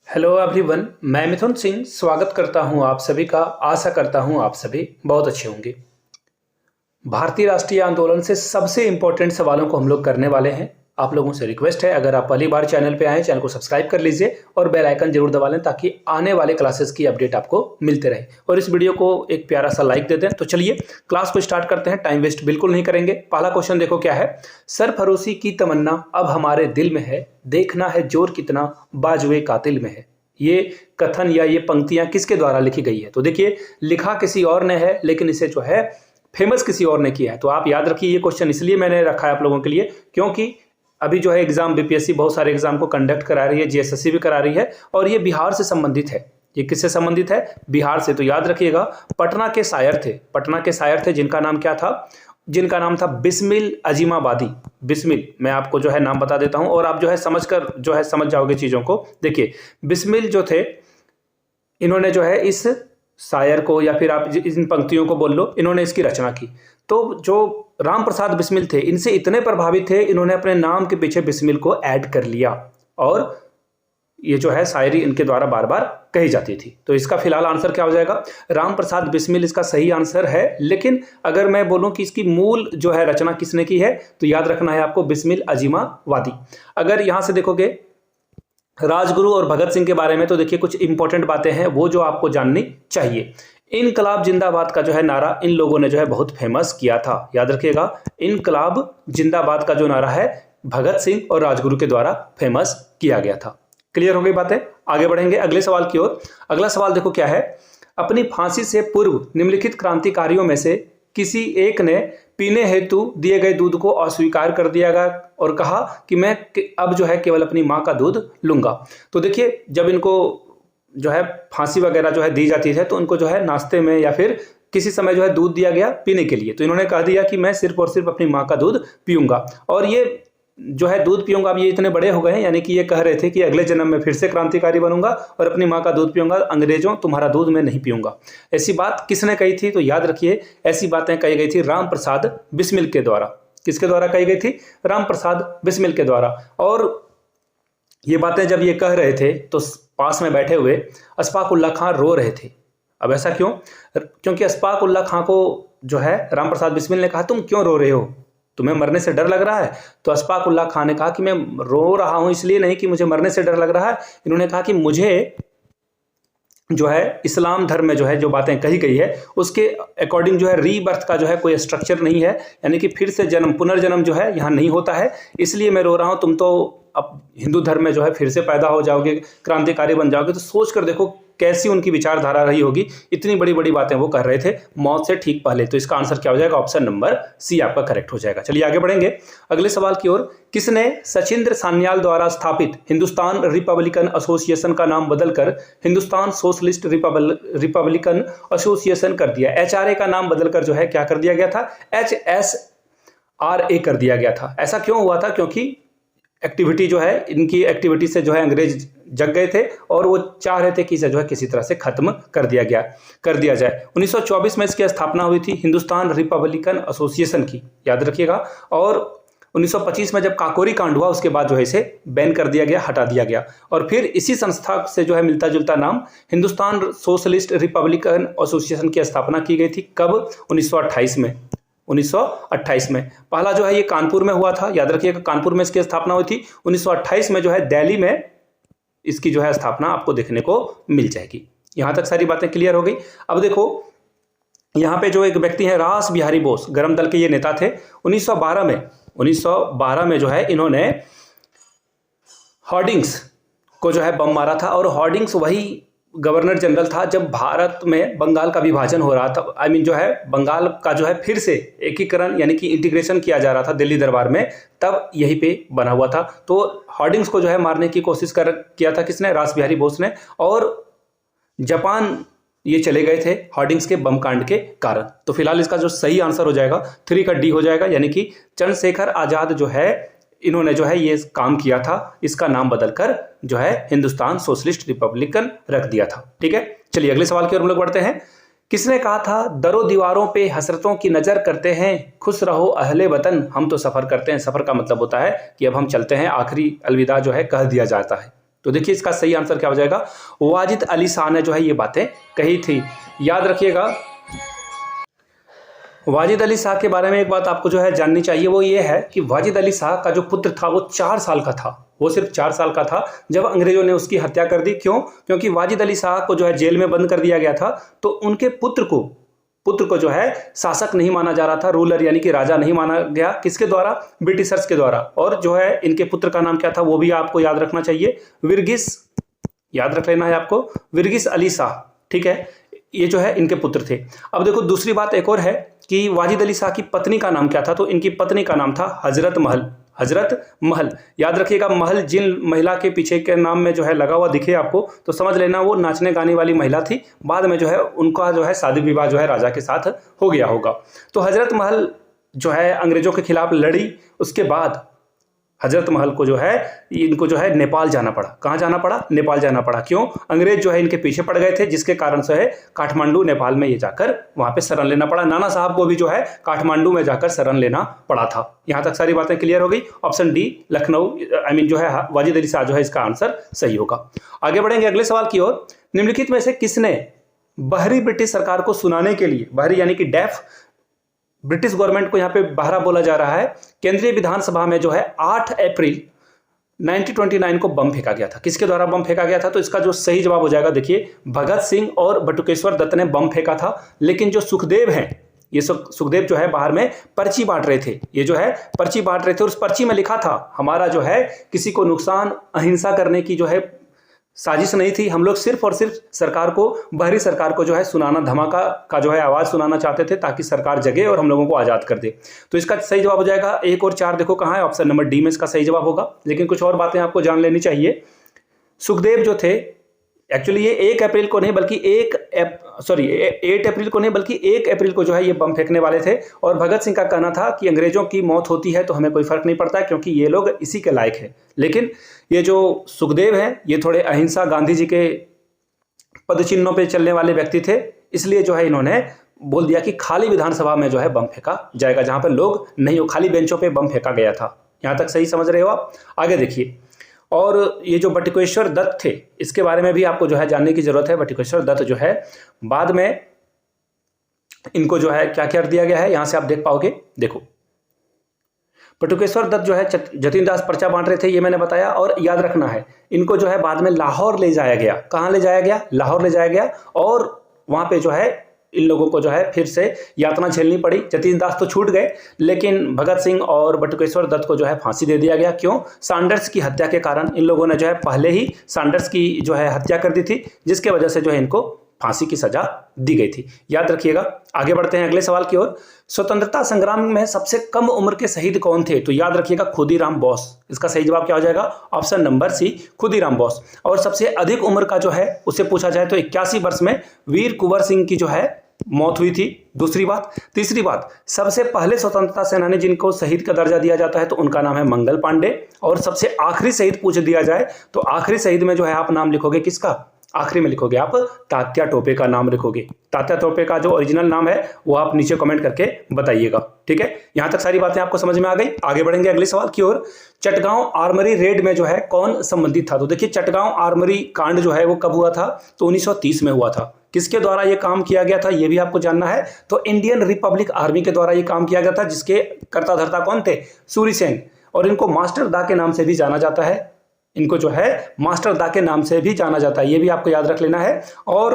Hello everyone, मैं मिथुन सिंह स्वागत करता हूं आप सभी का। आशा करता हूं आप सभी बहुत अच्छे होंगे। भारतीय राष्ट्रीय आंदोलन से सबसे इंपॉर्टेंट सवालों को हम लोग करने वाले हैं। आप लोगों से रिक्वेस्ट है, अगर आप पहली बार चैनल पे आए, चैनल को सब्सक्राइब कर लीजिए और बेल आइकन जरूर दबा लें ताकि आने वाले क्लासेस की अपडेट आपको मिलते रहे। और इस वीडियो को एक प्यारा सा लाइक दे दें। तो चलिए क्लास को स्टार्ट करते हैं, टाइम वेस्ट बिल्कुल नहीं करेंगे। पहला क्वेश्चन देखो क्या है। सरफरोशी की तमन्ना अब हमारे दिल में है, देखना है जोर कितना बाजुए कातिल में है। ये कथन या ये पंक्तियां किसके द्वारा लिखी गई है? तो देखिए, लिखा किसी और ने है लेकिन इसे जो है फेमस किसी और ने किया है। तो आप याद रखिए, ये क्वेश्चन इसलिए मैंने रखा है आप लोगों के लिए क्योंकि अभी जो है एग्जाम बीपीएससी बहुत सारे एग्जाम को कंडक्ट करा रही है, जीएसएससी भी करा रही है और ये बिहार से संबंधित है। ये किससे संबंधित है? बिहार से। तो याद रखिएगा, पटना के शायर थे, पटना के शायर थे जिनका नाम क्या था? जिनका नाम था बिस्मिल अजीमाबादी। बिस्मिल, मैं आपको जो है नाम बता देता हूं और आप जो है समझकर जो है समझ जाओगे चीजों को। देखिए, बिस्मिल जो थे, इन्होंने जो है इस शायर को या फिर आप इन पंक्तियों को बोल लो, इन्होंने इसकी रचना की। तो जो राम प्रसाद बिस्मिल थे, इनसे इतने प्रभावित थे, इन्होंने अपने नाम के पीछे बिस्मिल को ऐड कर लिया और ये जो है शायरी इनके द्वारा बार बार कही जाती थी। तो इसका फिलहाल आंसर क्या हो जाएगा? राम प्रसाद बिस्मिल इसका सही आंसर है। लेकिन अगर मैं बोलूं कि इसकी मूल जो है रचना किसने की है, तो याद रखना है आपको बिस्मिल अजीमाबादी। अगर यहां से देखोगे राजगुरु और भगत सिंह के बारे में, तो देखिए कुछ इंपॉर्टेंट बातें हैं वो जो आपको जाननी चाहिए। इनकलाब जिंदाबाद का जो है नारा इन लोगों ने जो है बहुत फेमस किया था। याद रखिएगा, इनकलाब जिंदाबाद का जो नारा है भगत सिंह और राजगुरु के द्वारा फेमस किया गया था। क्लियर हो गई बातें? आगे बढ़ेंगे अगले सवाल की ओर। अगला सवाल देखो क्या है। अपनी फांसी से पूर्व निम्नलिखित क्रांतिकारियों में से किसी एक ने पीने हेतु दिए गए दूध को अस्वीकार कर दिया गया और कहा कि मैं अब जो है केवल अपनी मां का दूध लूंगा। तो देखिए, जब इनको जो है फांसी वगैरह जो है दी जाती है तो उनको जो है नाश्ते में या फिर किसी समय जो है दूध दिया गया पीने के लिए। तो इन्होंने कह दिया कि मैं सिर्फ और सिर्फ अपनी मां का दूध पीऊंगा। और ये जो है दूध पीऊंगा, अब ये इतने बड़े हो गए हैं, यानी कि ये कह रहे थे कि अगले जन्म में फिर से क्रांतिकारी बनूंगा और अपनी मां का दूध पीऊंगा, अंग्रेजों तुम्हारा दूध मैं नहीं पीऊंगा। ऐसी बात किसने कही थी? तो याद रखिए, ऐसी बातें कही गई थी राम प्रसाद बिस्मिल के द्वारा। किसके द्वारा कही गई थी? राम प्रसाद बिस्मिल के द्वारा। और ये बातें जब ये कह रहे थे तो पास में बैठे हुए अशफाक उल्लाह खां रो रहे थे। अब ऐसा क्यों? क्योंकि अशफाक उल्लाह खां को जो है राम प्रसाद बिस्मिल ने कहा, तुम क्यों रो रहे हो, तुम्हें मरने से डर लग रहा है? तो अशफाक उल्लाह खां ने कहा कि मैं रो रहा हूं इसलिए नहीं कि मुझे मरने से डर लग रहा है। इन्होंने कहा कि मुझे जो है इस्लाम धर्म में जो है जो बातें कही गई है उसके अकॉर्डिंग जो है रीबर्थ का जो है कोई स्ट्रक्चर नहीं है, यानी कि फिर से जन्म पुनर्जन्म जो है यहाँ नहीं होता है, इसलिए मैं रो रहा हूँ। तुम तो अब हिंदू धर्म में जो है फिर से पैदा हो जाओगे, क्रांतिकारी बन जाओगे। तो सोच कर देखो कैसी उनकी विचारधारा रही होगी, इतनी बड़ी बड़ी बातें वो कर रहे थे मौत से ठीक पहले। तो इसका आंसर क्या हो जाएगा? ऑप्शन नंबर सी आपका करेक्ट हो जाएगा। चलिए आगे बढ़ेंगे अगले सवाल की ओर। किसने सचिंद्र सान्याल द्वारा स्थापित हिंदुस्तान रिपब्लिकन एसोसिएशन का नाम बदलकर हिंदुस्तान सोशलिस्ट रिपब्लिकन एसोसिएशन कर दिया? एचआरए का नाम बदलकर जो है क्या कर दिया गया था? एचएसआरए कर दिया गया था। ऐसा क्यों हुआ था? क्योंकि एक्टिविटी जो है, इनकी एक्टिविटी से जो है अंग्रेज जग गए थे और वो चाह रहे थे कि इसे जो है किसी तरह से खत्म कर दिया जाए। 1924 में इसकी स्थापना हुई थी हिंदुस्तान रिपब्लिकन एसोसिएशन की, याद रखिएगा। और 1925 में जब काकोरी कांड हुआ उसके बाद जो है इसे बैन कर दिया गया, हटा दिया गया। और फिर इसी संस्था से जो है मिलता जुलता नाम हिंदुस्तान सोशलिस्ट रिपब्लिकन एसोसिएशन की स्थापना की गई थी। कब? 1928 में। 1928 में पहला जो है ये कानपुर में हुआ था, याद रखिएगा, कानपुर में इसकी स्थापना हुई थी। 1928 में जो है दिल्ली में इसकी जो है स्थापना आपको देखने को मिल जाएगी। यहां तक सारी बातें क्लियर हो गई। अब देखो यहां पे जो एक व्यक्ति है रास बिहारी बोस, गरम दल के ये नेता थे। 1912 में जो है इन्होंने हॉर्डिंग्स को जो है बम मारा था। और हॉर्डिंग्स वही गवर्नर जनरल था जब भारत में बंगाल का विभाजन हो रहा था। जो है बंगाल का जो है फिर से एकीकरण यानी कि इंटीग्रेशन किया जा रहा था दिल्ली दरबार में, तब यहीं पे बना हुआ था। तो हॉर्डिंग्स को जो है मारने की कोशिश किया था किसने? रास बिहारी बोस ने। और जापान ये चले गए थे हॉर्डिंग्स के बम कांड के कारण। तो फिलहाल इसका जो सही आंसर हो जाएगा 3 का डी हो जाएगा, यानी कि चंद्रशेखर आजाद जो है इन्होंने जो है ये काम किया था, इसका नाम बदलकर जो है हिंदुस्तान सोशलिस्ट रिपब्लिकन रख दिया था। ठीक है, चलिए अगले सवाल की ओर हम लोग बढ़ते हैं। किसने कहा था, दरो दीवारों पे हसरतों की नजर करते हैं, खुश रहो अहले वतन, हम तो सफर करते हैं। सफर का मतलब होता है कि अब हम चलते हैं, आखिरी अलविदा जो है कह दिया जाता है। तो देखिए इसका सही आंसर क्या हो जाएगा, वाजिद अली शाह ने जो है ये बातें कही थी। याद रखिएगा, वाजिद अली शाह के बारे में एक बात आपको जो है जाननी चाहिए, वो ये है कि वाजिद अली शाह का जो पुत्र था वो 4 साल का था, वो सिर्फ 4 साल का था जब अंग्रेजों ने उसकी हत्या कर दी। क्यों? क्योंकि वाजिद अली शाह को जो है जेल में बंद कर दिया गया था, तो उनके पुत्र को जो है शासक नहीं माना जा रहा था, रूलर यानी कि राजा नहीं माना गया। किसके द्वारा? ब्रिटिशर्स के द्वारा। और जो है इनके पुत्र का नाम क्या था वो भी आपको याद रखना चाहिए, विरगिस, याद रख लेना है आपको, विरगिस अली शाह। ठीक है, ये जो है इनके पुत्र थे। अब देखो दूसरी बात एक और है कि वाजिद अली शाह की पत्नी का नाम क्या था, तो इनकी पत्नी का नाम था हजरत महल। हजरत महल, याद रखिएगा, महल जिन महिला के पीछे के नाम में जो है लगा हुआ दिखे आपको तो समझ लेना वो नाचने गाने वाली महिला थी। बाद में जो है उनका जो है शादी विवाह जो है राजा के साथ हो गया होगा। तो हजरत महल जो है अंग्रेजों के खिलाफ लड़ी, उसके बाद हजरत महल को जो है इनको जो है नेपाल जाना पड़ा। कहाँ जाना पड़ा? नेपाल जाना पड़ा। क्यों? अंग्रेज जो है इनके पीछे पड़ गए थे, जिसके कारण से है काठमांडू नेपाल में ये जाकर वहां पे शरण लेना पड़ा। नाना साहब को भी जो है काठमांडू में जाकर शरण लेना पड़ा था। यहां तक सारी बातें क्लियर हो गई। ऑप्शन डी लखनऊ जो है वाजिद अली शाह जो है इसका आंसर सही होगा। आगे बढ़ेंगे अगले सवाल की ओर। निम्नलिखित में से किसने बहरी ब्रिटिश सरकार को सुनाने के लिए, बहरी यानी कि डेफ ब्रिटिश गवर्नमेंट को यहाँ पे बहरा बोला जा रहा है, केंद्रीय विधानसभा में जो है 8 अप्रैल 1929 को बम फेंका गया था। किसके द्वारा बम फेंका गया था? तो इसका जो सही जवाब हो जाएगा, देखिए भगत सिंह और बटुकेश्वर दत्त ने बम फेंका था। लेकिन जो सुखदेव हैं, ये सुखदेव जो है बाहर में पर्ची बांट रहे थे, ये जो है पर्ची बांट रहे थे और उस पर्ची में लिखा था हमारा जो है किसी को नुकसान अहिंसा करने की जो है साजिश नहीं थी, हम लोग सिर्फ और सिर्फ सरकार को, बहरी सरकार को जो है सुनाना, धमाका का जो है आवाज़ सुनाना चाहते थे ताकि सरकार जगे और हम लोगों को आज़ाद कर दे। तो इसका सही जवाब हो जाएगा 1 और 4, देखो कहाँ है, ऑप्शन नंबर डी में इसका सही जवाब होगा। लेकिन कुछ और बातें आपको जान लेनी चाहिए। सुखदेव जो थे एक्चुअली ये 1 अप्रैल को नहीं बल्कि 8 अप्रैल को नहीं बल्कि 1 अप्रैल को जो है ये बम फेंकने वाले थे। और भगत सिंह का कहना था कि अंग्रेजों की मौत होती है तो हमें कोई फर्क नहीं पड़ता क्योंकि ये लोग इसी के लायक हैं। लेकिन ये जो सुखदेव हैं ये थोड़े अहिंसा, गांधी जी के पदचिन्हों पे चलने वाले व्यक्ति थे, इसलिए जो है इन्होंने बोल दिया कि खाली विधानसभा में जो है बम फेंका जाएगा, जहां पर लोग नहीं हो, खाली बेंचों पे बम फेंका गया था। यहां तक सही समझ रहे हो आप? आगे देखिए, और ये जो बटुकेश्वर दत्त थे इसके बारे में भी आपको जो है जानने की जरूरत है। बटुकेश्वर दत्त जो है बाद में इनको जो है क्या कर दिया गया है, यहां से आप देख पाओगे। देखो बटुकेश्वर दत्त जो है जतीन दास पर्चा बांट रहे थे, ये मैंने बताया। और याद रखना है इनको जो है बाद में लाहौर ले जाया गया। कहाँ ले जाया गया? लाहौर ले जाया गया। और वहां पे जो है इन लोगों को जो है फिर से यातना झेलनी पड़ी। जतीन दास तो छूट गए लेकिन भगत सिंह और बटुकेश्वर दत्त को जो है फांसी दे दिया गया। क्यों? सैंडर्स की हत्या के कारण। इन लोगों ने जो है पहले ही सैंडर्स की जो है हत्या कर दी थी, जिसके वजह से जो है इनको फांसी की सजा दी गई थी। याद रखिएगा। आगे बढ़ते हैं अगले सवाल की ओर। स्वतंत्रता संग्राम में सबसे कम उम्र के शहीद कौन थे? तो याद रखिएगा खुदीराम बोस। इसका सही जवाब क्या हो जाएगा? Option number C, Khudiram Bose. और सबसे अधिक उम्र का जो है उससे पूछा जाए तो 81 वर्ष में वीर कुंवर सिंह की जो है मौत हुई थी। दूसरी बात। तीसरी बात, सबसे पहले स्वतंत्रता सेनानी जिनको शहीद का दर्जा दिया जाता है तो उनका नाम है मंगल पांडे। और सबसे आखिरी शहीद पूछ दिया जाए तो आखिरी शहीद में जो है आप नाम लिखोगे किसका? आखिरी में लिखोगे आप तात्या टोपे का नाम लिखोगे। तात्या टोपे का जो ओरिजिनल नाम है वो आप नीचे कमेंट करके बताइएगा। ठीक है, यहां तक सारी बातें आपको समझ में आ गई। आगे बढ़ेंगे अगले सवाल की ओर। चटगांव आर्मरी रेड में जो है कौन संबंधित था? तो देखिए चटगांव आर्मरी कांड जो है वो कब हुआ था? तो 1930 में हुआ था। किसके द्वारा ये काम किया गया था ये भी आपको जानना है। तो इंडियन रिपब्लिक आर्मी के द्वारा ये काम किया गया था, जिसके कर्ता धर्ता कौन थे? सूरी सेन। और इनको मास्टर दा के नाम से भी जाना जाता है। इनको जो है मास्टर दा के नाम से भी जाना जाता है, ये भी आपको याद रख लेना है। और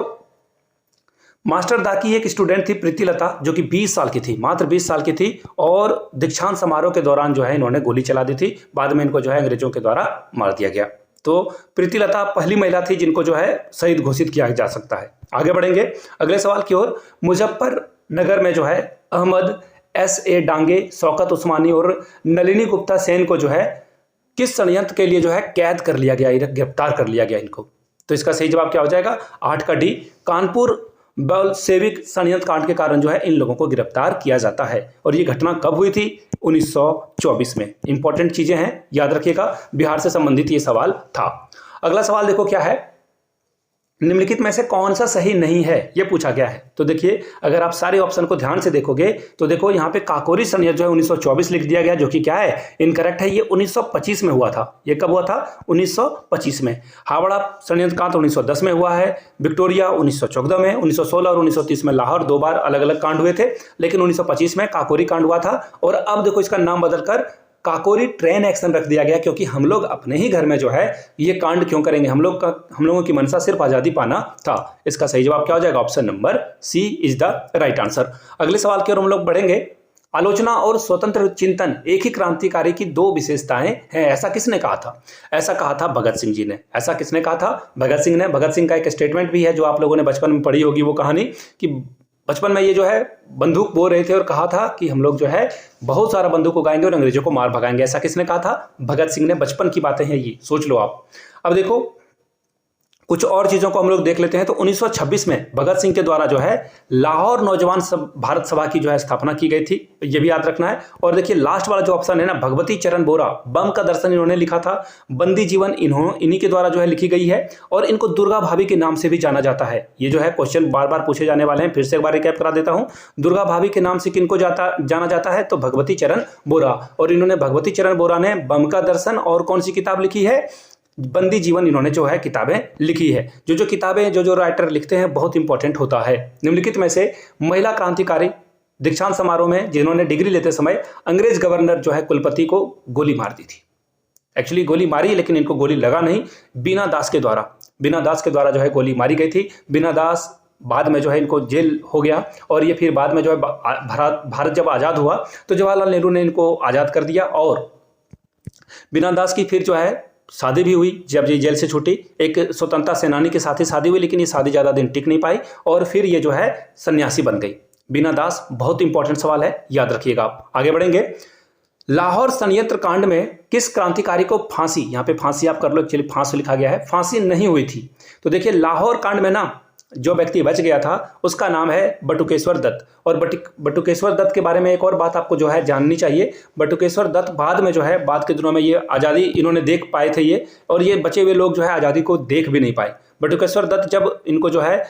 मास्टर दा की एक स्टूडेंट थी प्रीतिलता, जो कि 20 साल की थी, मात्र 20 साल की थी। और दीक्षांत समारोह के दौरान जो है इन्होंने गोली चला दी थी। बाद में इनको जो है अंग्रेजों के द्वारा मार दिया गया। तो प्रीतिलता पहली महिला थी जिनको जो है शहीद घोषित किया जा सकता है। आगे बढ़ेंगे अगले सवाल की ओर। मुजफ्फरनगर में जो है अहमद S.A. डांगे, शौकत उस्मानी और नलिनी गुप्ता सेन को जो है किस षड्यंत्र के लिए जो है कैद कर लिया गया, गिरफ्तार कर लिया गया इनको? तो इसका सही जवाब क्या हो जाएगा? 8 का डी, कानपुर बलशेविक षड्यंत्र कांड के कारण जो है इन लोगों को गिरफ्तार किया जाता है। और ये घटना कब हुई थी? 1924 में। इंपॉर्टेंट चीजें हैं, याद रखिएगा। बिहार से संबंधित ये सवाल था। अगला सवाल देखो क्या है। निम्नलिखित में से कौन सा सही नहीं है, यह पूछा गया है। तो देखिए, अगर आप सारे ऑप्शन को ध्यान से देखोगे तो देखो यहाँ पे काकोरी षड्यंत्र जो है 1924 लिख दिया गया, जो कि क्या है, इनकरेक्ट है। ये 1925 में हुआ था। ये कब हुआ था? 1925 में। हावड़ा षड्यंत्र कांड 1910 में हुआ है। विक्टोरिया 1914 में। 1916 और 1930 में लाहौर, 2 बार अलग अलग कांड हुए थे, लेकिन 1925 में काकोरी कांड हुआ था। और अब देखो इसका नाम बदलकर काकोरी ट्रेन एक्शन रख दिया गया, क्योंकि हम लोग अपने ही घर में जो है ये कांड क्यों करेंगे? हम लोगों की मंशा सिर्फ आजादी पाना था। इसका सही जवाब क्या हो जाएगा? Option number C is the right answer. अगले सवाल की ओर हम लोग बढ़ेंगे। आलोचना और स्वतंत्र चिंतन एक ही क्रांतिकारी की 2 विशेषताएं हैं, ऐसा किसने कहा था? ऐसा कहा था भगत सिंह जी ने। ऐसा किसने कहा था? भगत सिंह ने। भगत सिंह का एक स्टेटमेंट भी है जो आप लोगों ने बचपन में पढ़ी होगी, वो कहानी कि बचपन में ये जो है बंदूक बो रहे थे और कहा था कि हम लोग जो है बहुत सारा बंदूक उगाएंगे और अंग्रेजों को मार भगाएंगे। ऐसा किसने कहा था? भगत सिंह ने। बचपन की बातें हैं ये, सोच लो आप। अब देखो कुछ और चीजों को हम लोग देख लेते हैं। तो 1926 में भगत सिंह के द्वारा जो है लाहौर नौजवान भारत सभा की जो है स्थापना की गई थी, ये भी याद रखना है। और देखिए लास्ट वाला जो ऑप्शन है ना, भगवती चरण बोरा, बम का दर्शन इन्होंने लिखा था। बंदी जीवन इन्हीं के द्वारा जो है लिखी गई है, और इनको दुर्गा भाभी के नाम से भी जाना जाता है। ये जो है क्वेश्चन बार बार पूछे जाने वाले हैं, फिर से एक बार रिकैप करा देता हूं। दुर्गा भाभी के नाम से किनको जाना जाता है? तो भगवती चरण बोरा। और इन्होंने, भगवती चरण बोरा ने बम का दर्शन और कौन सी किताब लिखी है? बंदी जीवन इन्होंने जो है किताबें लिखी है। जो किताबें जो राइटर लिखते हैं बहुत इंपॉर्टेंट होता है। निम्नलिखित में से महिला क्रांतिकारी दीक्षांत समारोह में जिन्होंने डिग्री लेते समय अंग्रेज गवर्नर जो है कुलपति को गोली मार दी थी। एक्चुअली गोली मारी, लेकिन इनको गोली लगा नहीं। बीना दास के द्वारा जो है गोली मारी गई थी। बीना दास बाद में जो है इनको जेल हो गया, और ये फिर बाद में जो है भारत जब आज़ाद हुआ तो जवाहरलाल नेहरू ने इनको आज़ाद कर दिया। और बीना दास की फिर जो है शादी भी हुई जब ये जेल से छूटी। एक स्वतंत्रता सेनानी के साथ ही शादी हुई, लेकिन ये शादी ज़्यादा दिन टिक नहीं पाई और फिर ये जो है सन्यासी बन गई। बीना दास बहुत इंपॉर्टेंट सवाल है, याद रखिएगा आप। आगे बढ़ेंगे। लाहौर षड्यंत्र कांड में किस क्रांतिकारी को फांसी, यहाँ पे फांसी आप कर लो, एक्चुअली फांसी लिखा गया है, फांसी नहीं हुई थी। तो देखिए लाहौर कांड में ना जो व्यक्ति बच गया था उसका नाम है बटुकेश्वर दत्त। और बटुकेश्वर दत्त के बारे में एक और बात आपको जो है जाननी चाहिए। बटुकेश्वर दत्त बाद में जो है, बाद के दिनों में ये आज़ादी इन्होंने देख पाए थे ये, और ये बचे हुए लोग जो है आज़ादी को देख भी नहीं पाए। बटुकेश्वर दत्त जब इनको जो है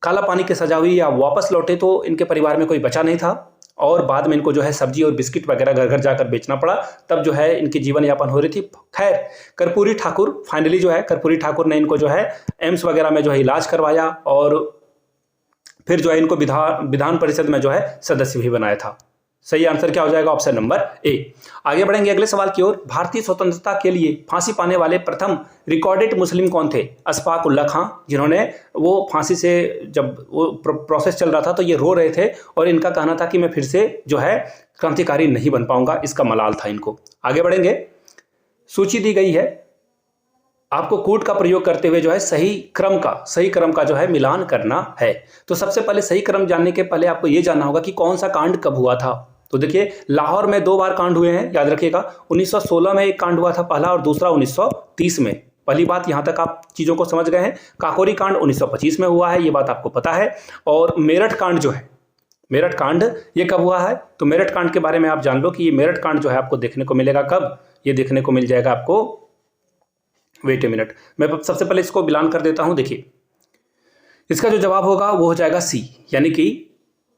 काला पानी की सजा हुई या वापस लौटे तो इनके परिवार में कोई बचा नहीं था, और बाद में इनको जो है सब्जी और बिस्किट वगैरह घर घर जाकर बेचना पड़ा। तब जो है इनकी जीवन यापन हो रही थी। खैर कर्पूरी ठाकुर, फाइनली जो है कर्पूरी ठाकुर ने इनको जो है एम्स वगैरह में जो है इलाज करवाया, और फिर जो है इनको विधान परिषद में जो है सदस्य भी बनाया था। सही आंसर क्या हो जाएगा? Option number A. आगे बढ़ेंगे अगले सवाल की ओर। भारतीय स्वतंत्रता के लिए फांसी पाने वाले प्रथम रिकॉर्डेड मुस्लिम कौन थे? अशफाक उल्लाह खां, जिन्होंने वो फांसी से जब वो प्रोसेस चल रहा था तो ये रो रहे थे, और इनका कहना था कि मैं फिर से जो है क्रांतिकारी नहीं बन पाऊंगा, इसका मलाल था इनको। आगे बढ़ेंगे। सूची दी गई है, आपको कूट का प्रयोग करते हुए जो है सही क्रम का जो है मिलान करना है। तो सबसे पहले सही क्रम जानने के पहले आपको यह जानना होगा कि कौन सा कांड कब हुआ था। तो देखिए लाहौर में 2 बार कांड हुए हैं, याद रखिएगा। 1916 में एक कांड हुआ था पहला, और दूसरा 1930 में। पहली बात, यहां तक आप चीजों को समझ गए हैं। काकोरी कांड 1925 में हुआ है, ये बात आपको पता है। और मेरठ कांड जो है, मेरठ कांड ये कब हुआ है? तो मेरठ कांड के बारे में आप जान लो कि ये मेरठ कांड जो है आपको देखने को मिलेगा कब? ये देखने को मिल जाएगा आपको, वेट ए मिनट, मैं सबसे पहले इसको मिलान कर देता हूं। देखिए इसका जो जवाब होगा वो हो जाएगा सी, यानी कि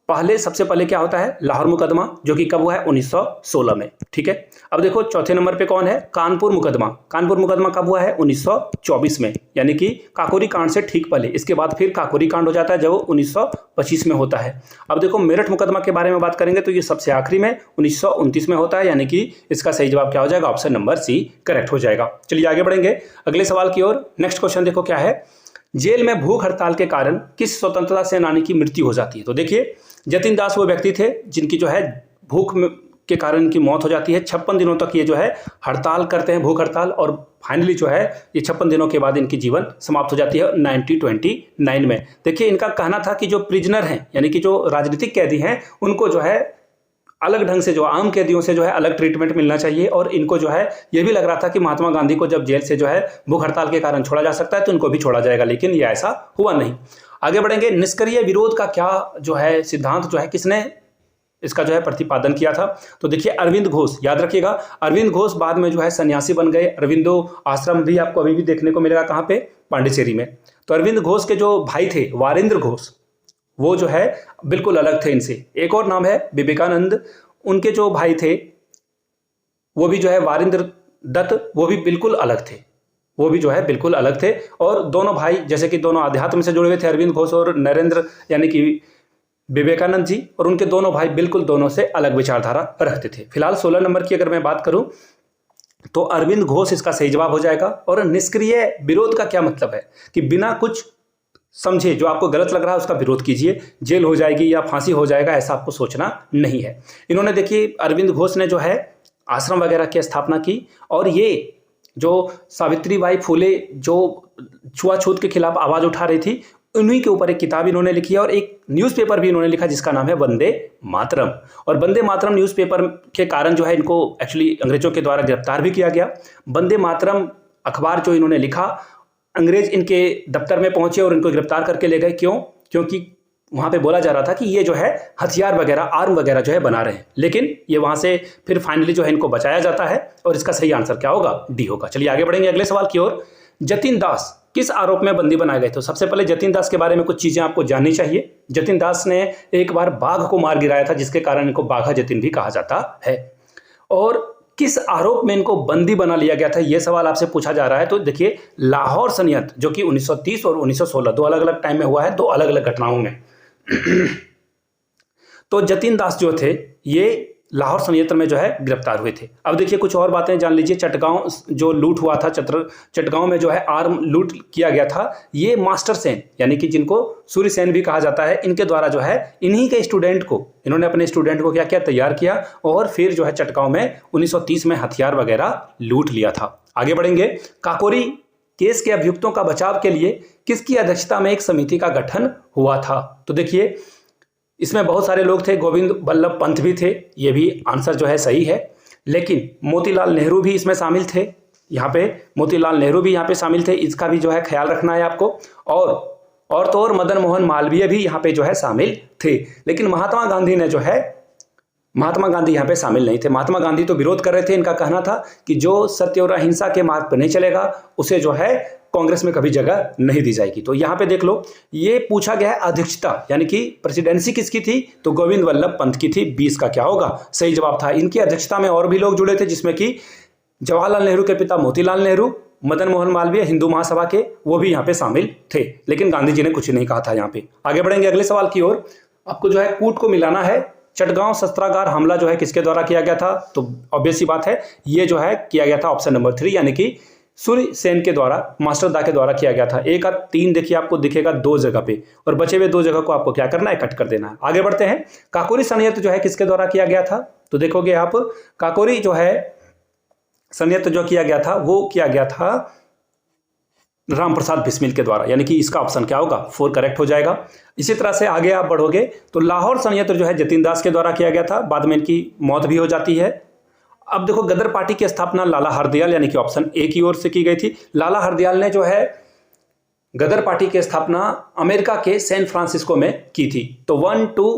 सबसे पहले क्या होता है? लाहौर मुकदमा, जो कि कब हुआ है? 1916 में। ठीक है। अब देखो चौथे नंबर पे कौन है? कानपुर मुकदमा। कानपुर मुकदमा कब हुआ है? 1924 में, यानी कि काकोरी कांड से ठीक पहले। इसके बाद फिर काकोरी कांड हो जाता है जो 1925 में होता है। अब देखो मेरठ मुकदमा के बारे में बात करेंगे तो ये सबसे आखिरी में 1929 में होता है, यानी कि इसका सही जवाब क्या हो जाएगा? ऑप्शन नंबर सी करेक्ट हो जाएगा। चलिए आगे बढ़ेंगे अगले सवाल की ओर। नेक्स्ट क्वेश्चन देखो क्या है। जेल में भूख हड़ताल के कारण किस स्वतंत्रता सेनानी की मृत्यु हो जाती है? तो देखिए जतिन दास वो व्यक्ति थे जिनकी जो है भूख के कारण इनकी मौत हो जाती है। 56 दिनों तक ये जो है हड़ताल करते हैं, भूख हड़ताल, और फाइनली जो है ये 56 दिनों के बाद इनकी जीवन समाप्त हो जाती है 1929 में। देखिए इनका कहना था कि जो प्रिजनर हैं, यानी कि जो राजनीतिक कैदी हैं, उनको जो है अलग ढंग से, जो आम कैदियों से जो है अलग ट्रीटमेंट मिलना चाहिए। और इनको जो है ये भी लग रहा था कि महात्मा गांधी को जब जेल से जो है भूख हड़ताल के कारण छोड़ा जा सकता है तो इनको भी छोड़ा जाएगा, लेकिन ये ऐसा हुआ नहीं। आगे बढ़ेंगे। निष्क्रिय विरोध का क्या जो है सिद्धांत जो है किसने इसका जो है प्रतिपादन किया था। तो देखिए अरविंद घोष, याद रखिएगा, अरविंद घोष बाद में जो है सन्यासी बन गए। अरविंदो आश्रम भी आपको अभी भी देखने को मिलेगा, कहाँ पे, पांडिचेरी में। तो अरविंद घोष के जो भाई थे वारेंद्र घोष, वो जो है बिल्कुल अलग थे इनसे। एक और नाम है विवेकानंद, उनके जो भाई थे वो भी जो है वारेंद्र दत्त, वो भी बिल्कुल अलग थे, वो भी जो है बिल्कुल अलग थे। और दोनों भाई जैसे कि दोनों आध्यात्म से जुड़े हुए थे, अरविंद घोष और नरेंद्र यानी कि विवेकानंद जी, और उनके दोनों भाई बिल्कुल दोनों से अलग विचारधारा रखते थे। फिलहाल 16 नंबर की अगर मैं बात करूं तो अरविंद घोष इसका सही जवाब हो जाएगा। और निष्क्रिय विरोध का क्या मतलब है कि बिना कुछ समझे जो आपको गलत लग रहा है उसका विरोध कीजिए, जेल हो जाएगी या फांसी हो जाएगा ऐसा आपको सोचना नहीं है। इन्होंने देखिए अरविंद घोष ने जो है आश्रम वगैरह की स्थापना की, और ये जो सावित्रीबाई फुले जो छुआछूत के खिलाफ आवाज उठा रही थी, उन्हीं के ऊपर एक किताब इन्होंने लिखी है और एक न्यूज़पेपर भी इन्होंने लिखा जिसका नाम है वंदे मातरम। और वंदे मातरम न्यूज़पेपर के कारण जो है इनको एक्चुअली अंग्रेजों के द्वारा गिरफ्तार भी किया गया। वंदे मातरम अखबार जो इन्होंने लिखा, अंग्रेज इनके दफ्तर में पहुंचे और इनको गिरफ्तार करके ले गए। क्यों? क्योंकि वहाँ पे बोला जा रहा था कि ये जो है हथियार वगैरह, आर्म वगैरह जो है बना रहे हैं। लेकिन ये वहाँ से फिर फाइनली जो है इनको बचाया जाता है और इसका सही आंसर क्या होगा? डी होगा। चलिए आगे बढ़ेंगे अगले सवाल की ओर। जतिन दास किस आरोप में बंदी बनाए गए? तो सबसे पहले जतिन दास के बारे में कुछ चीजें आपको जाननी चाहिए। जतिन दास ने एक बार बाघ को मार गिराया था, जिसके कारण इनको बाघा जतिन भी कहा जाता है। और किस आरोप में इनको बंदी बना लिया गया था, यह सवाल आपसे पूछा जा रहा है। तो देखिए लाहौर संयंत्र जो कि 1930 और 1916 दो अलग अलग टाइम में हुआ है, दो अलग अलग घटनाओं में। तो जतिन दास जो थे ये लाहौर संयंत्र में जो है गिरफ्तार हुए थे। अब देखिए कुछ और बातें जान लीजिए। चटगांव जो लूट हुआ था, चटगांव में जो है आर्म लूट किया गया था, ये मास्टर सेन यानी कि जिनको सूर्य सेन भी कहा जाता है, इनके द्वारा जो है इन्हीं के स्टूडेंट को, इन्होंने अपने स्टूडेंट को क्या किया, तैयार किया और फिर जो है चटगांव में 1930 में हथियार वगैरह लूट लिया था। आगे बढ़ेंगे। काकोरी केस के अभियुक्तों का बचाव के लिए किसकी अध्यक्षता में एक समिति का गठन हुआ था? तो देखिए इसमें बहुत सारे लोग थे, गोविंद बल्लभ पंत भी थे, ये भी आंसर जो है सही है। लेकिन मोतीलाल नेहरू भी इसमें शामिल थे, यहाँ पे मोतीलाल नेहरू भी यहाँ पे शामिल थे, इसका भी जो है ख्याल रखना है आपको। और तो और मदन मोहन मालवीय भी यहाँ पे जो है शामिल थे। लेकिन महात्मा गांधी ने जो है, महात्मा गांधी यहाँ पे शामिल नहीं थे। महात्मा गांधी तो विरोध कर रहे थे। इनका कहना था कि जो सत्य और अहिंसा के मार्ग पर नहीं चलेगा उसे जो है कांग्रेस में कभी जगह नहीं दी जाएगी। तो यहाँ पे देख लो, ये पूछा गया है अध्यक्षता यानी कि प्रेसिडेंसी किसकी थी, तो गोविंद वल्लभ पंत की थी। 20 का क्या होगा? सही जवाब था। इनकी अध्यक्षता में और भी लोग जुड़े थे, जिसमें कि जवाहरलाल नेहरू के पिता मोतीलाल नेहरू, मदन मोहन मालवीय हिंदू महासभा के, वो भी यहाँ पे शामिल थे। लेकिन गांधी जी ने कुछ नहीं कहा था यहाँ पे। आगे बढ़ेंगे अगले सवाल की ओर। आपको जो है कूट को मिलाना है। चटगांव शस्त्रागार हमला जो है किसके द्वारा किया गया था? तो ऑब्वियस सी बात है, ये जो है किया गया था ऑप्शन नंबर 3 यानी कि सूर्य सेन के द्वारा, मास्टर दा के द्वारा किया गया था। 1 और 3 देखिए आपको दिखेगा 2 जगह पे, और बचे हुए 2 जगह को आपको क्या करना है, कट कर देना है। आगे बढ़ते हैं। काकोरी संयंत्र जो है किसके द्वारा किया गया था? तो देखोगे आप काकोरी जो है संयंत्र जो किया गया था वो किया गया था राम प्रसाद बिस्मिल के द्वारा, यानी कि इसका ऑप्शन क्या होगा? 4 करेक्ट हो जाएगा। इसी तरह से आगे आप बढ़ोगे तो लाहौर संयंत्र जो है जतिन दास के द्वारा किया गया था, बाद में इनकी मौत भी हो जाती है। अब देखो गदर पार्टी की स्थापना लाला हरदयाल यानी कि ऑप्शन ए की ओर से की गई थी। लाला हरदयाल ने जो है गदर पार्टी की स्थापना अमेरिका के सैन फ्रांसिस्को में की थी। तो 1 2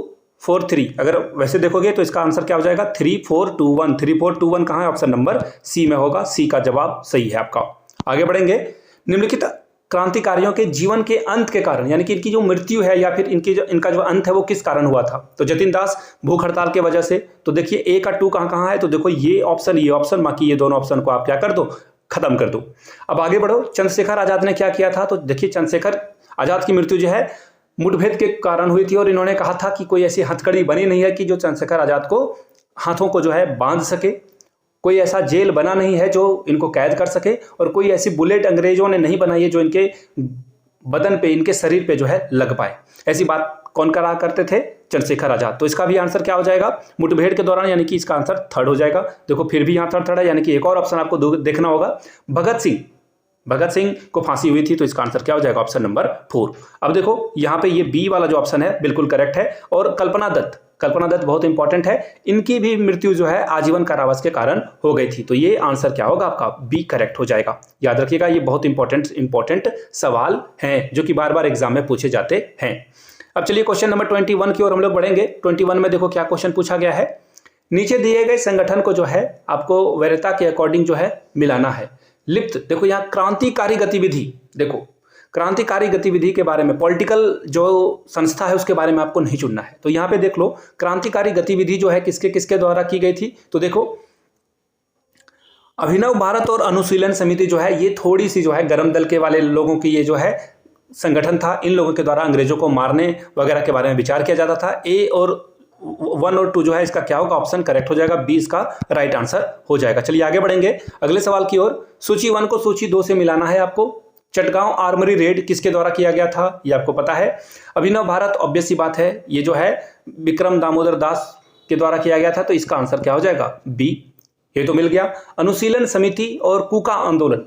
4 3 अगर वैसे देखोगे तो इसका आंसर क्या हो जाएगा? 3 4 2 1। 3 4 2 1 कहाँ है? ऑप्शन नंबर सी में होगा। सी का जवाब सही है आपका। आगे बढ़ेंगे। निम्नलिखित क्रांतिकारियों के जीवन के अंत के कारण यानी कि इनकी जो मृत्यु है या फिर इनका जो अंत है वो किस कारण हुआ था? तो जतिन दास भूख हड़ताल के वजह से। तो देखिए ए का 2 कहाँ है? तो देखो ये ऑप्शन, बाकी ये दोनों ऑप्शन को आप क्या कर दो, खत्म कर दो। अब आगे बढ़ो। चंद्रशेखर आजाद ने क्या किया था? तो देखिए चंद्रशेखर आजाद की मृत्यु जो है मुठभेड़ के कारण हुई थी, और इन्होंने कहा था कि कोई ऐसी हथकड़ी बनी नहीं है कि जो चंद्रशेखर आजाद को हाथों को जो है बांध सके, कोई ऐसा जेल बना नहीं है जो इनको कैद कर सके, और कोई ऐसी बुलेट अंग्रेजों ने नहीं बनाई है जो इनके बदन पे, इनके शरीर पे जो है लग पाए। ऐसी बात कौन करा करते थे? चंद्रशेखर आजाद। तो इसका भी आंसर क्या हो जाएगा? मुठभेड़ के दौरान, यानी कि इसका आंसर 3rd हो जाएगा। देखो फिर भी यहाँ थर्ड है, यानी कि एक और ऑप्शन आपको देखना होगा। भगत सिंह को फांसी हुई थी, तो इसका आंसर क्या हो जाएगा? Option number 4। अब देखो यहाँ पे ये बी वाला जो ऑप्शन है बिल्कुल करेक्ट है। और कल्पना दत्त बहुत इंपॉर्टेंट है, इनकी भी मृत्यु जो है आजीवन कारावास के कारण हो गई थी। तो ये आंसर क्या होगा आपका? बी करेक्ट हो जाएगा। याद रखिएगा ये बहुत इंपॉर्टेंट सवाल हैं जो कि बार बार एग्जाम में पूछे जाते हैं। अब चलिए क्वेश्चन नंबर 21 की ओर हम लोग बढ़ेंगे। 21 में देखो क्या क्वेश्चन पूछा गया है। नीचे दिए गए संगठन को जो है आपको वैधता के अकॉर्डिंग जो है मिलाना है। लिप्त, देखो यहाँ क्रांतिकारी गतिविधि, देखो क्रांतिकारी गतिविधि के बारे में, पॉलिटिकल जो संस्था है उसके बारे में आपको नहीं चुनना है। तो यहाँ पे देख लो क्रांतिकारी गतिविधि जो है किसके किसके द्वारा की गई थी। तो देखो अभिनव भारत और अनुशीलन समिति जो है ये थोड़ी सी जो है गर्म दल के वाले लोगों की ये जो है संगठन था। इन लोगों के द्वारा अंग्रेजों को मारने वगैरह के बारे में विचार किया जाता था। ए और 1 और 2 जो है इसका क्या होगा, ऑप्शन करेक्ट हो जाएगा, बी इसका राइट आंसर हो जाएगा। चलिए आगे बढ़ेंगे अगले सवाल की ओर। सूची 1 को सूची 2 से मिलाना है आपको। चटगांव आर्मरी रेड किसके द्वारा किया गया था, ये आपको पता है। अभिनव भारत ऑब्वियस सी बात है, ये जो है विक्रम दामोदर दास के द्वारा किया गया था, तो इसका आंसर क्या हो जाएगा, बी, ये तो मिल गया। अनुशीलन समिति और कूका आंदोलन,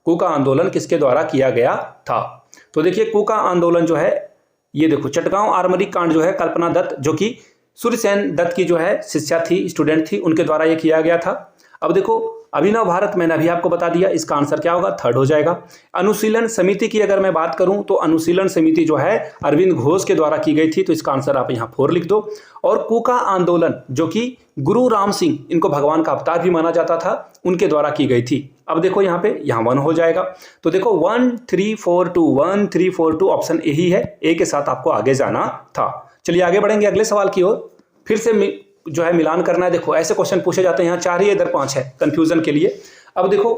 कूका आंदोलन किसके द्वारा किया गया था। तो देखिए कूका आंदोलन जो है ये देखो चटगांव आर्मरी कांड जो है कल्पना दत्त जो कि सूर्यसेन दत्त की जो है शिष्या थी, स्टूडेंट थी, उनके द्वारा ये किया गया था। अब देखो अभिनव भारत मैंने अभी आपको बता दिया, इसका आंसर क्या होगा, थर्ड हो जाएगा। अनुशीलन समिति की अगर मैं बात करूं तो अनुशीलन समिति जो है अरविंद घोष के द्वारा की गई थी, तो इसका आंसर आप यहाँ 4 लिख दो। और कूका आंदोलन जो कि गुरु राम सिंह, इनको भगवान का अवतार भी माना जाता था, उनके द्वारा की गई थी। अब देखो यहाँ पे यहाँ 1 हो जाएगा। तो देखो 1 3 4 2 1 3 4 2 ऑप्शन ए ही है, ए के साथ आपको आगे जाना था। चलिए आगे बढ़ेंगे अगले सवाल की ओर। फिर से जो है मिलान करना है। देखो ऐसे क्वेश्चन पूछे जाते हैं, यहाँ 4 ही इधर 5 है, कंफ्यूजन के लिए। अब देखो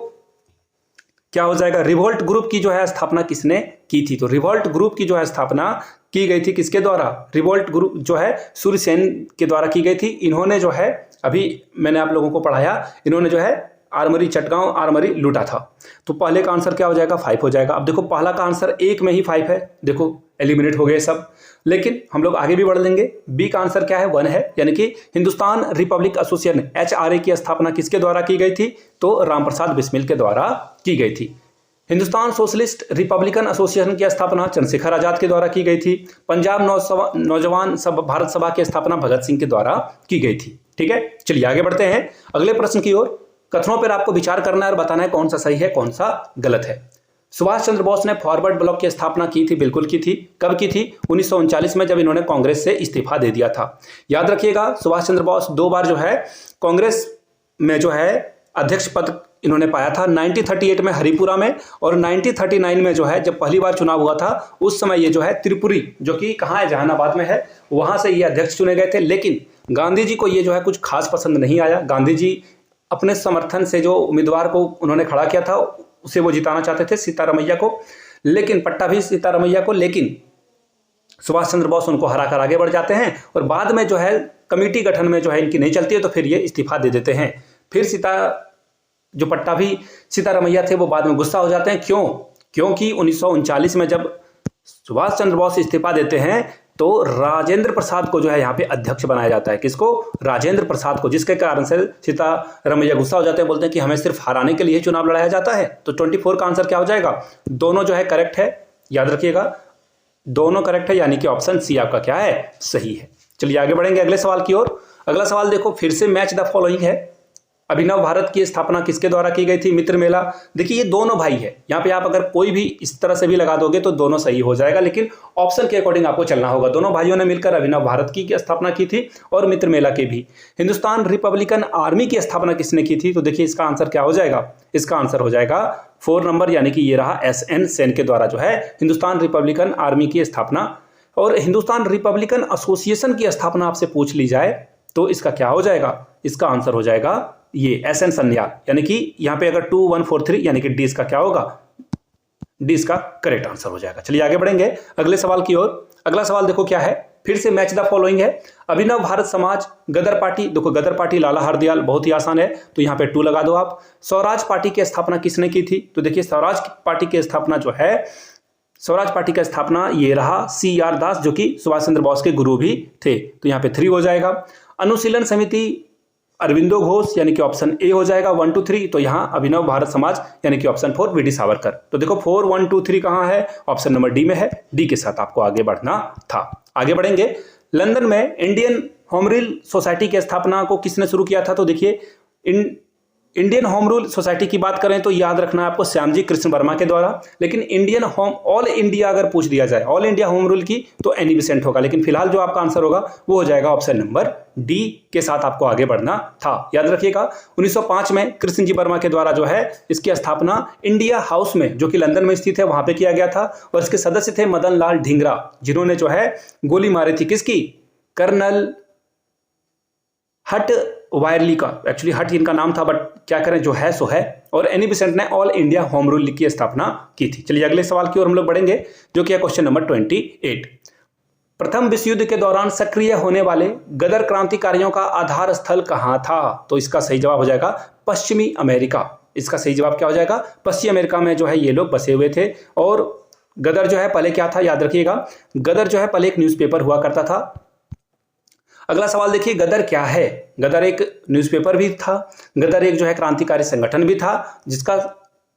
क्या हो जाएगा, रिवोल्ट ग्रुप की जो है स्थापना किसने की थी। तो रिवोल्ट ग्रुप की जो है स्थापना की गई थी किसके द्वारा, रिवोल्ट ग्रुप जो है सूर्यसेन के द्वारा की गई थी। इन्होंने जो है अभी मैंने आप लोगों को पढ़ाया, इन्होंने जो है आर्मरी चटगांव आर्मरी लूटा था। तो पहले का आंसर क्या हो जाएगा, 5 हो जाएगा। अब देखो पहला का आंसर 1 में ही 5 है, देखो एलिमिनेट हो गए सब, लेकिन हम लोग आगे भी बढ़ लेंगे। बी का आंसर क्या है, 1 है, यानी कि हिंदुस्तान रिपब्लिक एसोसिएशन HRA की स्थापना किसके द्वारा की गई थी, तो राम प्रसाद बिस्मिल के द्वारा की गई थी। हिंदुस्तान सोशलिस्ट रिपब्लिकन एसोसिएशन की स्थापना चंद्रशेखर आजाद के द्वारा की गई थी। पंजाब नौजवान भारत सभा की स्थापना भगत सिंह के द्वारा की गई थी। ठीक है, चलिए आगे बढ़ते हैं अगले प्रश्न की ओर। कथनों पर आपको विचार करना है और बताना है कौन सा सही है कौन सा गलत है। सुभाष चंद्र बोस ने फॉरवर्ड ब्लॉक की स्थापना की थी, बिल्कुल की थी। कब की थी, 1939 में, जब इन्होंने कांग्रेस से इस्तीफा दे दिया था। याद रखिएगा सुभाष चंद्र बोस 2 बार जो है कांग्रेस में जो है अध्यक्ष पद इन्होंने पाया था। 1938 में हरिपुरा में और 1939 में जो है जब पहली बार चुनाव हुआ था उस समय ये जो है त्रिपुरी, जो कि कहाँ है, जहानाबाद में है, वहां से ये अध्यक्ष चुने गए थे। लेकिन गांधी जी को ये जो है कुछ खास पसंद नहीं आया। गांधी जी अपने समर्थन से जो उम्मीदवार को उन्होंने खड़ा किया था उसे वो जिताना चाहते थे, सीतारमैया को, लेकिन पट्टाभी सीतारमैया को, लेकिन सुभाष चंद्र बोस उनको हरा कर आगे बढ़ जाते हैं और बाद में जो है कमेटी गठन में जो है इनकी नहीं चलती है, तो फिर ये इस्तीफा दे देते हैं। फिर जो पट्टाभी सीतारमैया थे वो बाद में गुस्सा हो जाते हैं। क्यों, क्योंकि 1939 में जब सुभाष चंद्र बोस इस्तीफा देते हैं तो राजेंद्र प्रसाद को जो है यहाँ पे अध्यक्ष बनाया जाता है। किसको, राजेंद्र प्रसाद को, जिसके कारण से सीतारमैया गुस्सा हो जाते हैं, बोलते हैं कि हमें सिर्फ हराने के लिए चुनाव लड़ाया जाता है। तो 24 का आंसर क्या हो जाएगा, दोनों जो है करेक्ट है, याद रखिएगा दोनों करेक्ट है, यानी कि ऑप्शन सी आपका क्या है, सही है। चलिए आगे बढ़ेंगे अगले सवाल की ओर। अगला सवाल देखो, फिर से मैच द फॉलोइंग है। अभिनव भारत की स्थापना किसके द्वारा की गई थी, मित्र मेला। देखिए ये दोनों भाई है, यहाँ पे आप अगर कोई भी इस तरह से भी लगा दोगे तो दोनों सही हो जाएगा, लेकिन ऑप्शन के अकॉर्डिंग आपको चलना होगा। दोनों भाइयों ने मिलकर अभिनव भारत की स्थापना की थी और मित्र मेला की भी। हिंदुस्तान रिपब्लिकन आर्मी की स्थापना किसने की थी, तो देखिए इसका आंसर क्या हो जाएगा, इसका आंसर हो जाएगा 4 नंबर, यानी कि ये रहा SN सेन के द्वारा जो है हिंदुस्तान रिपब्लिकन आर्मी की स्थापना। और हिंदुस्तान रिपब्लिकन एसोसिएशन की स्थापना आपसे पूछ ली जाए तो इसका क्या हो जाएगा, इसका आंसर हो जाएगा ये SN सन्याल, यानी कि यहाँ पे अगर 2 1 4 3 यानी कि डी इसका क्या होगा, डी इसका करेक्ट आंसर हो जाएगा। चलिए आगे बढ़ेंगे अगले सवाल की ओर। अगला सवाल देखो क्या है, फिर से मैच द फॉलोइंग है। अभिनव भारत समाज, गदर पार्टी, देखो गदर पार्टी लाला हरदयाल, बहुत ही आसान है, तो यहाँ पे 2 लगा दो आप। स्वराज पार्टी की स्थापना किसने की थी, तो देखिए स्वराज पार्टी की स्थापना जो है, स्वराज पार्टी का स्थापना ये रहा CR दास, जो कि सुभाष चंद्र बोस के गुरु भी थे, तो यहाँ पे 3 हो जाएगा। अनुशीलन समिति अरविंदो घोष, यानी कि ऑप्शन ए हो जाएगा 1 2 3, तो यहाँ अभिनव भारत समाज यानी कि ऑप्शन 4 VD सावरकर। तो देखो 4 1 2 3 कहाँ है, ऑप्शन नंबर डी में है, डी के साथ आपको आगे बढ़ना था। आगे बढ़ेंगे, लंदन में इंडियन होम रूल सोसाइटी की स्थापना को किसने शुरू किया था, तो देखिए इंडियन होम रूल सोसाइटी की बात करें तो याद रखना है आपको श्यामजी कृष्ण वर्मा के द्वारा। लेकिन इंडियन होम ऑल इंडिया अगर पूछ दिया जाए ऑल इंडिया होम रूल की तो एनी बेसेंट होगा। लेकिन फिलहाल जो आपका आंसर होगा वो हो जाएगा ऑप्शन नंबर डी के साथ आपको आगे बढ़ना था। याद रखिएगा 1905 में कृष्ण जी वर्मा के द्वारा जो है इसकी स्थापना इंडिया हाउस में जो कि लंदन में स्थित है वहां पे किया गया था। और इसके सदस्य थे मदन लाल ढींगरा जिन्होंने जो है गोली मारी थी किसकी, कर्नल हट वायरली का। एक्चुअली हट इनका नाम था बट क्या करें जो है सो है। और एनी बेसेंट ने ऑल इंडिया होम रूल की स्थापना की थी। चलिए अगले सवाल की ओर हम लोग बढ़ेंगे जो कि है क्वेश्चन नंबर 28। प्रथम विश्व युद्ध के दौरान सक्रिय होने वाले गदर क्रांतिकारियों का आधार स्थल कहां था? तो इसका सही जवाब हो जाएगा पश्चिमी अमेरिका। इसका सही जवाब क्या हो जाएगा, पश्चिमी अमेरिका में जो है ये लोग बसे हुए थे। और गदर जो है पहले क्या था, याद रखिएगा गदर जो है पहले एक न्यूज़पेपर हुआ करता था। अगला सवाल देखिए, गदर क्या है? गदर एक न्यूज़पेपर भी था, गदर एक जो है क्रांतिकारी संगठन भी था जिसका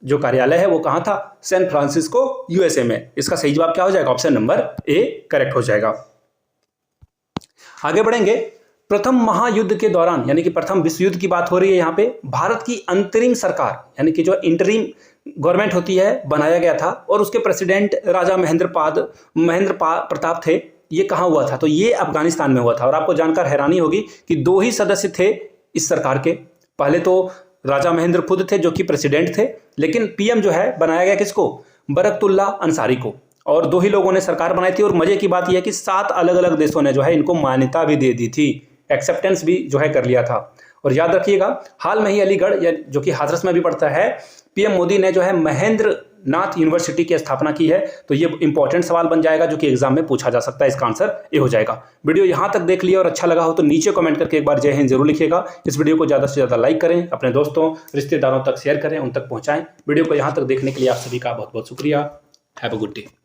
जो कार्यालय है वो कहां था, सैन फ्रांसिस्को यूएसए में। इसका सही जवाब क्या हो जाएगा, ऑप्शन नंबर ए करेक्ट हो जाएगा। आगे बढ़ेंगे, प्रथम महायुद्ध के दौरान यानी कि प्रथम विश्व युद्ध की बात हो रही है यहाँ पे, भारत की अंतरिम सरकार यानी कि जो इंटरिम गवर्नमेंट होती है बनाया गया था और उसके प्रेसिडेंट राजा महेंद्र प्रताप थे। ये कहाँ हुआ था, तो ये अफगानिस्तान में हुआ था। और आपको जानकर हैरानी होगी कि दो ही सदस्य थे इस सरकार के। पहले तो राजा महेंद्र खुद थे जो कि प्रेसिडेंट थे, लेकिन पीएम जो है बनाया गया किसको, बरकतुल्ला अंसारी को। और दो ही लोगों ने सरकार बनाई थी। और मजे की बात यह है कि 7 अलग अलग देशों ने जो है इनको मान्यता भी दे दी थी, एक्सेप्टेंस भी जो है कर लिया था। और याद रखिएगा हाल में ही अलीगढ़ जो कि हाथरस में भी पड़ता है, पीएम मोदी ने जो है महेंद्र नाथ यूनिवर्सिटी की स्थापना की है। तो ये इंपॉर्टेंट सवाल बन जाएगा जो कि एग्जाम में पूछा जा सकता है। इसका आंसर ए हो जाएगा। वीडियो यहां तक देख लिया और अच्छा लगा हो तो नीचे कमेंट करके एक बार जय हिंद जरूर लिखिएगा। इस वीडियो को ज़्यादा से ज़्यादा लाइक करें, अपने दोस्तों रिश्तेदारों तक शेयर करें, उन तक पहुंचाएं। वीडियो को यहां तक देखने के लिए आप सभी का बहुत बहुत शुक्रिया। Have a good day.